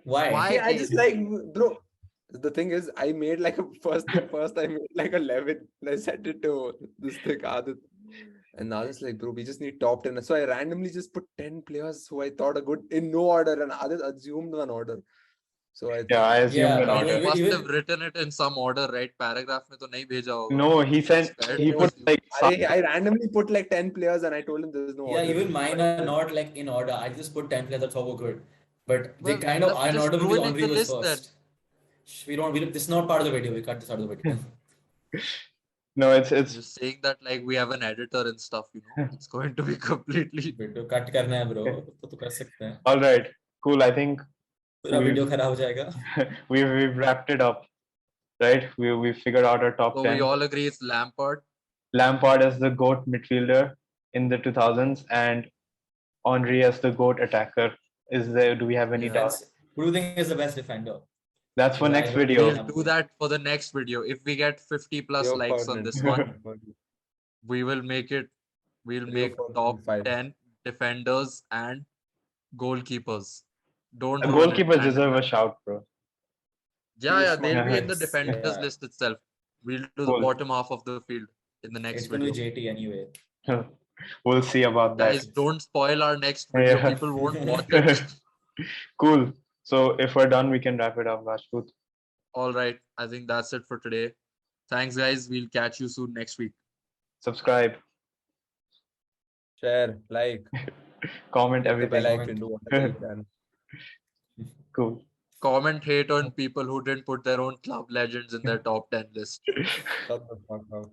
[SPEAKER 2] Why?
[SPEAKER 3] why
[SPEAKER 4] Yeah, I just
[SPEAKER 3] Kane?
[SPEAKER 4] like, bro. The thing is, I made like a first thing first. I made like 11. And I sent it to this thing, Adit. And now it's like, bro, we just need top 10. So I randomly just put 10 players who I thought are good in no order, and Adit assumed one order. So I
[SPEAKER 1] Yeah, I assumed an
[SPEAKER 2] Yeah,
[SPEAKER 3] But you
[SPEAKER 1] order.
[SPEAKER 3] must
[SPEAKER 2] even
[SPEAKER 3] have written it in some order, right? Paragraph में तो नहीं भेजा होगा.
[SPEAKER 1] No, he sent.
[SPEAKER 3] Fair
[SPEAKER 1] He
[SPEAKER 3] to
[SPEAKER 1] put
[SPEAKER 3] assume.
[SPEAKER 1] like.
[SPEAKER 4] I randomly put like 10 players, and I told him there's no
[SPEAKER 2] yeah,
[SPEAKER 4] order.
[SPEAKER 2] even mine are not like in order. I just put 10 players. That's how we're good. But they
[SPEAKER 3] Well,
[SPEAKER 2] kind of are in
[SPEAKER 3] just
[SPEAKER 2] order because
[SPEAKER 3] ruining
[SPEAKER 2] Henri
[SPEAKER 3] the
[SPEAKER 2] was
[SPEAKER 3] list then.
[SPEAKER 2] first. We don't. This is not part of the video. We cut this out of the video.
[SPEAKER 1] No, it's
[SPEAKER 3] Just saying that like we have an editor and stuff, you know, it's going to be completely.
[SPEAKER 2] Video cut करना है bro तो कर सकते हैं
[SPEAKER 1] all right. Cool. I think
[SPEAKER 2] पूरा
[SPEAKER 1] we-
[SPEAKER 2] video खराब हो जाएगा
[SPEAKER 1] we've wrapped it up, right? We figured out our top
[SPEAKER 3] So
[SPEAKER 1] 10.
[SPEAKER 3] we all agree it's Lampard.
[SPEAKER 1] Lampard as the GOAT midfielder in the 2000s and Henry as the GOAT attacker. Is there? Do we have any doubts?
[SPEAKER 2] Defense. Who do you think is the best defender?
[SPEAKER 1] That's for
[SPEAKER 2] Because I
[SPEAKER 1] next
[SPEAKER 2] don't
[SPEAKER 1] video.
[SPEAKER 2] really
[SPEAKER 3] We'll do that for the next video. If we get 50 plus
[SPEAKER 4] Rio
[SPEAKER 3] likes on
[SPEAKER 4] Ferdinand.
[SPEAKER 3] this one, we will make it. We'll
[SPEAKER 4] Rio
[SPEAKER 3] make
[SPEAKER 4] Ferdinand
[SPEAKER 3] top
[SPEAKER 4] 5.
[SPEAKER 3] 10 defenders and goalkeepers. Don't
[SPEAKER 1] The
[SPEAKER 3] ruin it,
[SPEAKER 1] goalkeepers
[SPEAKER 3] man.
[SPEAKER 1] deserve a shout, bro.
[SPEAKER 3] Yeah, yeah, they'll be in the
[SPEAKER 4] Yes,
[SPEAKER 3] defenders
[SPEAKER 4] yeah.
[SPEAKER 3] list itself. We'll do the
[SPEAKER 1] Cool.
[SPEAKER 3] bottom half of the field in the next
[SPEAKER 2] It's going to
[SPEAKER 3] video.
[SPEAKER 2] be JT anyway.
[SPEAKER 1] We'll see about that.
[SPEAKER 3] Guys, don't spoil our next video.
[SPEAKER 1] Yeah.
[SPEAKER 3] People won't watch it.
[SPEAKER 1] Cool. So if we're done, we can wrap it up, Rajput.
[SPEAKER 3] All right. I think that's it for today. Thanks, guys. We'll catch you soon next week.
[SPEAKER 1] Subscribe,
[SPEAKER 4] Share, like,
[SPEAKER 1] comment,
[SPEAKER 4] hit the bell
[SPEAKER 1] everything.
[SPEAKER 4] icon, do whatever you can.
[SPEAKER 1] Cool.
[SPEAKER 3] Comment hate on people who didn't put their own club legends in their top 10 list.
[SPEAKER 4] Shut the fuck up.